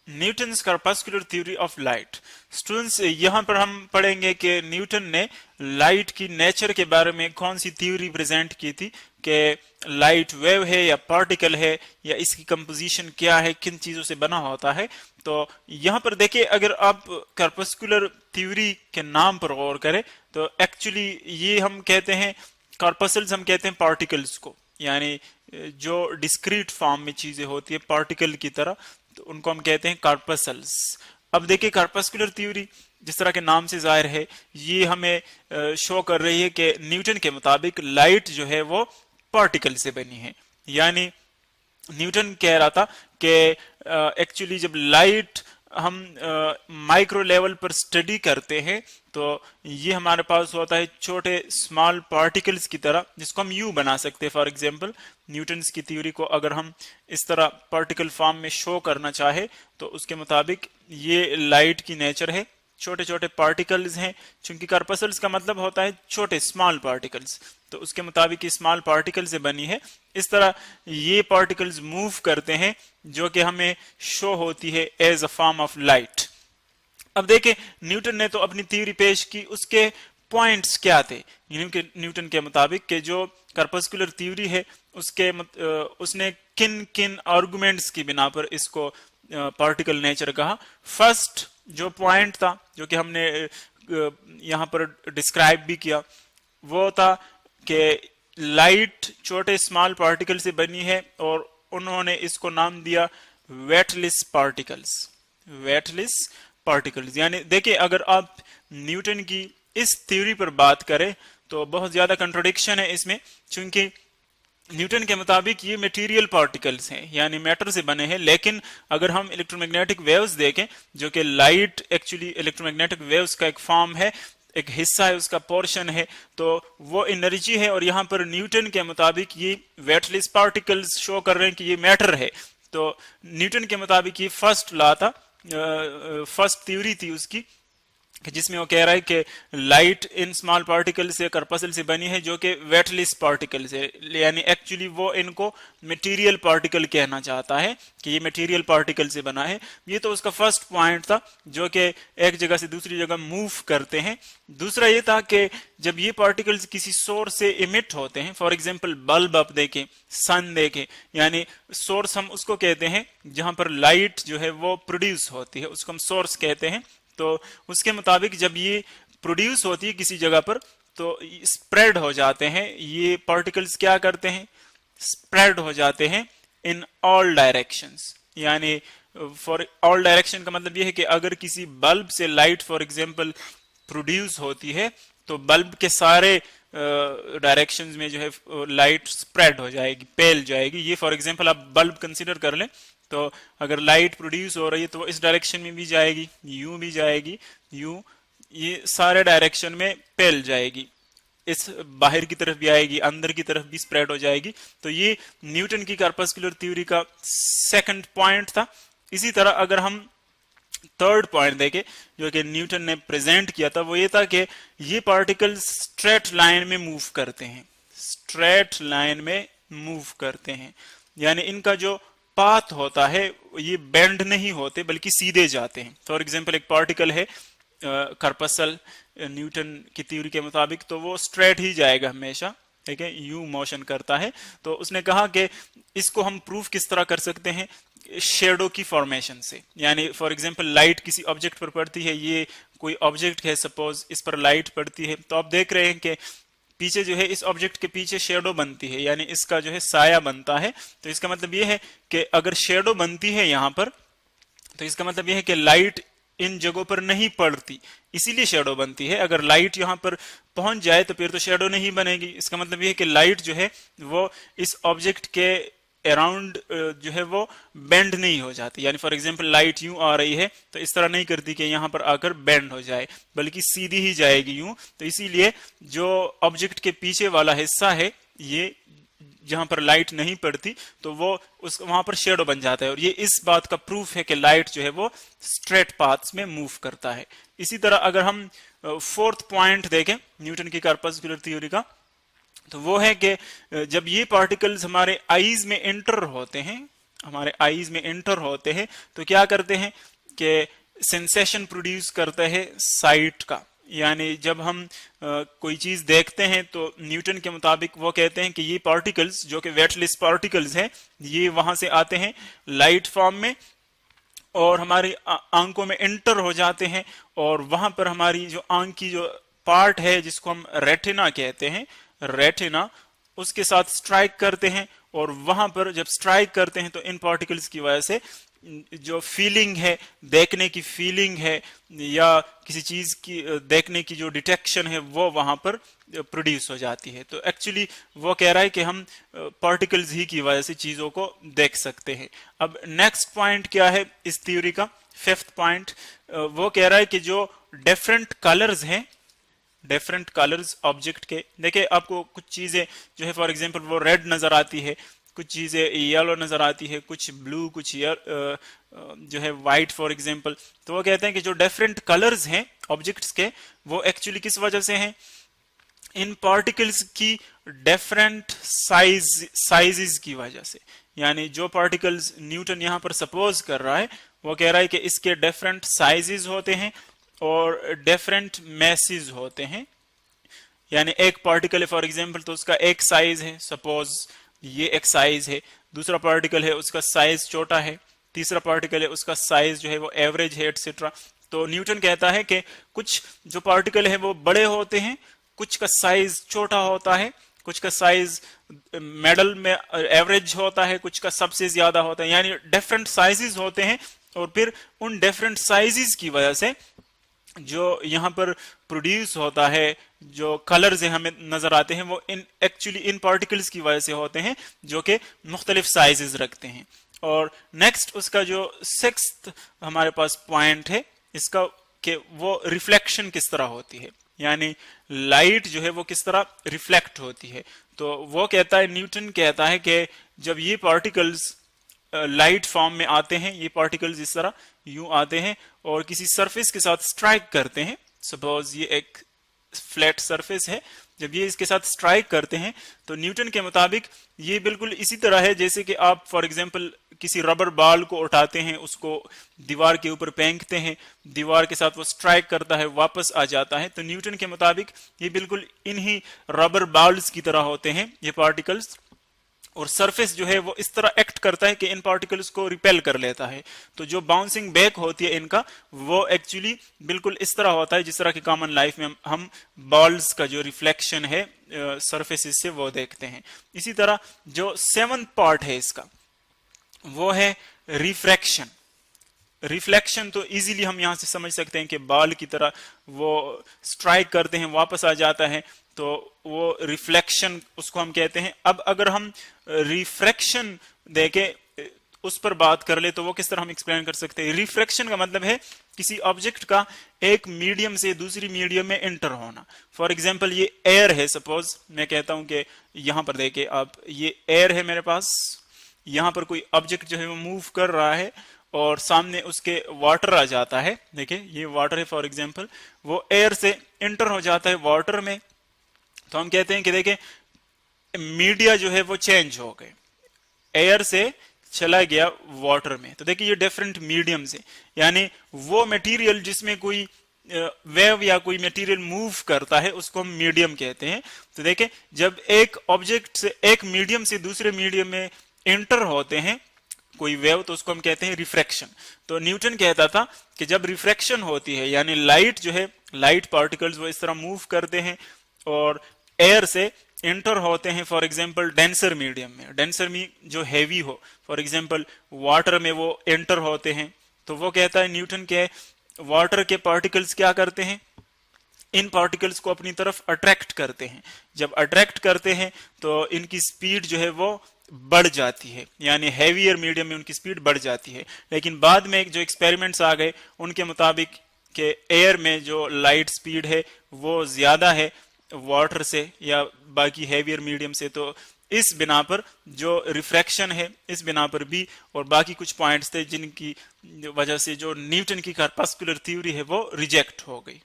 Newton's corpuscular theory of light. Students, यहाँ पर हम पढ़ेंगे कि न्यूटन ने लाइट की नेचर के बारे में कौन सी थ्योरी प्रेजेंट की थी, कि लाइट वेव है या पार्टिकल है, या इसकी कंपोजिशन क्या है, किन चीजों से बना होता है। तो यहाँ पर देखिए, अगर आप कॉर्पस्कुलर थ्योरी के नाम पर गौर करें तो एक्चुअली ये हम कहते हैं कॉर्पसल्स, हम कहते हैं पार्टिकल्स को, यानी जो डिस्क्रीट फॉर्म में चीजें होती है पार्टिकल की तरह, तो उनको हम कहते हैं कॉर्पसल्स। अब देखिए, कॉर्पस्कुलर थ्योरी जिस तरह के नाम से जाहिर है, ये हमें शो कर रही है कि न्यूटन के मुताबिक लाइट जो है वो पार्टिकल से बनी है। यानी न्यूटन कह रहा था कि एक्चुअली जब लाइट हम माइक्रो लेवल पर स्टडी करते हैं तो ये हमारे पास होता है छोटे स्मॉल पार्टिकल्स की तरह, जिसको हम यू बना सकते हैं। फॉर एग्जांपल, न्यूटन्स की थ्योरी को अगर हम इस तरह पार्टिकल फॉर्म में शो करना चाहे तो उसके मुताबिक ये लाइट की नेचर है, छोटे छोटे पार्टिकल्स हैं। चूंकि कॉर्पसल्स का मतलब होता है छोटे स्मॉल पार्टिकल्स, तो उसके मुताबिक स्मॉल पार्टिकल से बनी है। इस तरह ये पार्टिकल्स मूव करते हैं जो कि हमें शो होती है as a form of light. अब देखें, न्यूटन ने तो अपनी थ्योरी पेश की, उसके पॉइंट्स क्या थे। न्यूटन के मुताबिक कि जो कॉर्पस्कुलर थ्योरी है उसने किन किन आर्गुमेंट्स की बिना पर इसको पार्टिकल नेचर कहा। फर्स्ट जो पॉइंट था, जो कि हमने यहां पर डिस्क्राइब भी किया, वो था कि लाइट छोटे स्मॉल पार्टिकल से बनी है, और उन्होंने इसको नाम दिया वेटलेस पार्टिकल्स। वेटलेस पार्टिकल्स, यानी देखिए, अगर आप न्यूटन की इस थ्योरी पर बात करें तो बहुत ज्यादा कंट्रोडिक्शन है इसमें, क्योंकि न्यूटन के मुताबिक ये मटेरियल पार्टिकल्स हैं, यानी मैटर से बने हैं। लेकिन अगर हम इलेक्ट्रोमैग्नेटिक वेव्स देखें, जो कि लाइट एक्चुअली इलेक्ट्रोमैग्नेटिक वेव्स का एक फॉर्म है, एक हिस्सा है, उसका पोर्शन है, तो वो एनर्जी है। और यहाँ पर न्यूटन के मुताबिक ये वेटलेस पार्टिकल्स शो कर रहे हैं कि ये मैटर है। तो न्यूटन के मुताबिक ये फर्स्ट लॉ था, फर्स्ट थ्योरी थी उसकी, जिसमें वो कह रहा है कि लाइट इन स्मॉल पार्टिकल से, कॉर्पसल से बनी है, जो कि वेटलेस पार्टिकल से, यानी एक्चुअली वो इनको मटेरियल पार्टिकल कहना चाहता है कि ये मटेरियल पार्टिकल से बना है। ये तो उसका फर्स्ट पॉइंट था, जो कि एक जगह से दूसरी जगह मूव करते हैं। दूसरा ये था कि जब ये पार्टिकल्स किसी सोर्स से इमिट होते हैं, फॉर एग्जांपल बल्ब आप देखें, सन देखें, यानी सोर्स हम उसको कहते हैं जहां पर लाइट जो है वो प्रोड्यूस होती है, उसको हम सोर्स कहते हैं। तो उसके मुताबिक जब ये प्रोड्यूस होती है किसी जगह पर तो स्प्रेड हो जाते हैं। ये पार्टिकल्स क्या करते हैं, स्प्रेड हो जाते हैं इन ऑल डायरेक्शंस। यानी फॉर ऑल डायरेक्शन का मतलब यह है कि अगर किसी बल्ब से लाइट फॉर एग्जांपल प्रोड्यूस होती है तो बल्ब के सारे डायरेक्शंस में जो है लाइट स्प्रेड हो जाएगी, फैल जाएगी। ये फॉर एग्जांपल आप बल्ब कंसीडर कर लें, तो अगर लाइट प्रोड्यूस हो रही है तो वो इस डायरेक्शन में भी जाएगी, यूं भी जाएगी, यूं, ये सारे डायरेक्शन में फैल जाएगी, इस बाहर की तरफ भी आएगी, अंदर की तरफ भी स्प्रेड हो जाएगी। तो ये न्यूटन की कॉर्पस्कुलर थ्योरी का सेकंड पॉइंट था। इसी तरह अगर हम थर्ड पॉइंट देखें जो कि न्यूटन ने प्रेजेंट किया था, वो ये था कि ये पार्टिकल्स स्ट्रेट लाइन में मूव करते हैं, स्ट्रेट लाइन में मूव करते हैं, यानी इनका जो पाथ होता है ये बेंड नहीं होते बल्कि सीधे जाते हैं। फॉर एग्जांपल, एक पार्टिकल है कॉर्पसल, न्यूटन की थ्योरी के मुताबिक तो वो स्ट्रेट ही जाएगा हमेशा, ठीक है, यू मोशन करता है। तो उसने कहा कि इसको हम प्रूफ किस तरह कर सकते हैं, शेडो की फॉर्मेशन से। यानी फॉर एग्जांपल लाइट किसी ऑब्जेक्ट पर पड़ती है, ये कोई ऑब्जेक्ट है सपोज, इस पर लाइट पड़ती है, तो आप देख रहे हैं कि पीछे जो है इस ऑब्जेक्ट के पीछे शेडो बनती है, यानी इसका जो है साया बनता है। तो इसका मतलब यह है कि अगर शेडो बनती है यहां पर, तो इसका मतलब यह है कि लाइट इन जगहों पर नहीं पड़ती, इसीलिए शेडो बनती है। अगर लाइट यहां पर पहुंच जाए तो फिर तो शेडो नहीं बनेगी। इसका मतलब यह है कि लाइट जो है वो इस ऑब्जेक्ट के अराउंड जो है वो बेंड नहीं हो जाती। यानी फॉर एग्जांपल लाइट यूं आ रही है तो इस तरह नहीं करती कि यहां पर आकर बेंड हो जाए, बल्कि सीधी ही जाएगी यूं। तो इसीलिए जो ऑब्जेक्ट के पीछे वाला हिस्सा है, ये जहां पर लाइट नहीं पड़ती, तो वो उस वहां पर शेडो बन जाता है। और ये इस बात का प्रूफ है कि लाइट जो है वो स्ट्रेट पाथ्स में मूव करता है। इसी तरह अगर हम फोर्थ पॉइंट देखें न्यूटन की कॉर्पस्कुलर थ्योरी का, तो वो है कि जब ये पार्टिकल्स हमारे आईज में एंटर होते हैं, हमारे आईज में एंटर होते हैं तो क्या करते हैं कि सेंसेशन प्रोड्यूस करते हैं साइट का। यानी जब हम कोई चीज देखते हैं तो न्यूटन के मुताबिक वो कहते हैं कि ये पार्टिकल्स जो कि वेटलेस पार्टिकल्स हैं ये वहां से आते हैं लाइट फॉर्म में और हमारी आंखों में एंटर हो जाते हैं और वहां पर हमारी जो आंख की जो पार्ट है जिसको हम रेटिना कहते हैं, रेटिना उसके साथ स्ट्राइक करते हैं और वहां पर जब स्ट्राइक करते हैं तो इन पार्टिकल्स की वजह से जो फीलिंग है, देखने की फीलिंग है या किसी चीज की देखने की जो डिटेक्शन है वो वहां पर प्रोड्यूस हो जाती है। तो एक्चुअली वो कह रहा है कि हम पार्टिकल्स ही की वजह से चीजों को देख सकते हैं। अब नेक्स्ट पॉइंट क्या है इस थ्योरी का, फिफ्थ पॉइंट, वो कह रहा है कि जो डिफरेंट कलर्स हैं, डिफरेंट कलर्स ऑब्जेक्ट के, देखिए आपको कुछ चीजें जो है फॉर एग्जांपल वो रेड नजर आती है, कुछ चीजें येलो नजर आती है, कुछ ब्लू, कुछ जो है वाइट फॉर एग्जांपल। तो वो कहते हैं कि जो डिफरेंट कलर्स हैं ऑब्जेक्ट्स के वो एक्चुअली किस वजह से हैं, इन पार्टिकल्स की डिफरेंट साइजेस की वजह से। यानी जो पार्टिकल्स न्यूटन यहां पर सपोज कर रहा है वो कह रहा है कि इसके डिफरेंट साइजेस होते हैं और डिफरेंट मैसेज होते हैं। यानी एक पार्टिकल है फॉर एग्जांपल तो उसका एक साइज है, सपोज ये एक साइज है, दूसरा पार्टिकल है उसका साइज छोटा है, तीसरा पार्टिकल है उसका साइज जो है वो एवरेज है, एटसेट्रा। तो न्यूटन कहता है कि कुछ जो पार्टिकल है वो बड़े होते हैं, कुछ का साइज छोटा होता है, कुछ का साइज मिडल में एवरेज होता है, कुछ का सबसे ज्यादा होता है। यानी डिफरेंट साइजेस होते हैं और फिर उन डिफरेंट साइजेस की वजह से जो यहाँ पर प्रोड्यूस होता है, जो कलर्स हमें नजर आते हैं वो एक्चुअली इन पार्टिकल्स की वजह से होते हैं जो कि मुख्तलिफ साइजेस रखते हैं। और नेक्स्ट उसका जो सिक्स्थ हमारे पास पॉइंट है इसका कि वो रिफ्लेक्शन किस तरह होती है, यानी लाइट जो है वो किस तरह रिफ्लेक्ट होती है। तो वो कहता है, न्यूटन कहता है कि जब ये पार्टिकल्स लाइट फॉर्म में आते हैं, ये पार्टिकल्स इस तरह यूं आते हैं और किसी सरफेस के साथ स्ट्राइक करते हैं, सपोज ये एक फ्लैट सरफेस है, जब ये इसके साथ स्ट्राइक करते हैं तो न्यूटन के मुताबिक ये बिल्कुल इसी तरह है जैसे कि आप फॉर एग्जांपल किसी रबर बॉल को उठाते हैं, उसको दीवार के ऊपर फेंकते हैं, दीवार के साथ वो स्ट्राइक करता है, वापस आ जाता है। तो न्यूटन के मुताबिक ये बिल्कुल इन्हीं रबर बॉल्स की तरह होते हैं ये पार्टिकल्स, और सरफेस जो है वो इस तरह एक्ट करता है कि इन पार्टिकल्स को रिपेल कर लेता है। तो जो बाउंसिंग बैक होती है इनका वो एक्चुअली बिल्कुल इस तरह होता है जिस तरह की कॉमन लाइफ में हम बॉल्स का जो रिफ्लेक्शन है सरफेसेस से वो देखते हैं। इसी तरह जो सेवंथ पार्ट है इसका वो है रिफ्रैक्शन। रिफ्लेक्शन तो इजीली हम यहां से समझ सकते हैं कि बॉल की तरह वो स्ट्राइक करते हैं, वापस आ जाता है, तो वो रिफ्लेक्शन उसको हम कहते हैं। अब अगर हम रिफ्रैक्शन देखें उस पर बात कर ले तो वो किस तरह हम एक्सप्लेन कर सकते हैं। रिफ्रैक्शन का मतलब है किसी ऑब्जेक्ट का एक मीडियम से दूसरी मीडियम में एंटर होना। फॉर एग्जांपल ये एयर है, सपोज मैं कहता हूं कि यहां पर देखे आप, ये एयर है मेरे पास, यहां पर कोई ऑब्जेक्ट जो है वो मूव कर रहा है और सामने उसके वाटर आ जाता है। देखिए ये वाटर है फॉर एग्जांपल, वो एयर से एंटर हो जाता है वाटर में, तो हम कहते हैं कि देखिए मीडिया जो है वो चेंज हो गए, एयर से चला गया वाटर में। तो देखिए ये डिफरेंट मीडियम से, यानी वो मटेरियल जिसमें कोई वेव या कोई मटेरियल मूव करता है उसको हम मीडियम कहते हैं। तो देखिए जब एक ऑब्जेक्ट से एक मीडियम से दूसरे मीडियम में एंटर होते हैं कोई वेव तो उसको हम कहते हैं रिफ्रैक्शन। तो न्यूटन कहता था कि जब रिफ्रैक्शन होती है यानी लाइट जो है, लाइट पार्टिकल्स वो इस तरह मूव करते हैं और एयर से एंटर होते हैं फॉर एग्जांपल डेंसर मीडियम में, डेंसर में जो हैवी हो, फॉर एग्जांपल वाटर में वो एंटर होते हैं। तो वो कहता है न्यूटन के वाटर के पार्टिकल्स क्या करते हैं, इन पार्टिकल्स को अपनी तरफ अट्रैक्ट करते हैं। जब अट्रैक्ट करते हैं तो इनकी स्पीड जो है वो बढ़ जाती है, यानी हैवियर मीडियम में उनकी स्पीड बढ़ जाती है। लेकिन बाद में जो एक्सपेरिमेंट्स आ गए उनके मुताबिक कि एयर में जो लाइट स्पीड है वो ज्यादा है वाटर से या बाकी हैवियर मीडियम से। तो इस बिना पर जो रिफ्रैक्शन है, इस बिना पर भी और बाकी कुछ पॉइंट्स थे जिनकी वजह से जो न्यूटन की कॉर्पस्कुलर थ्योरी है वो रिजेक्ट हो गई।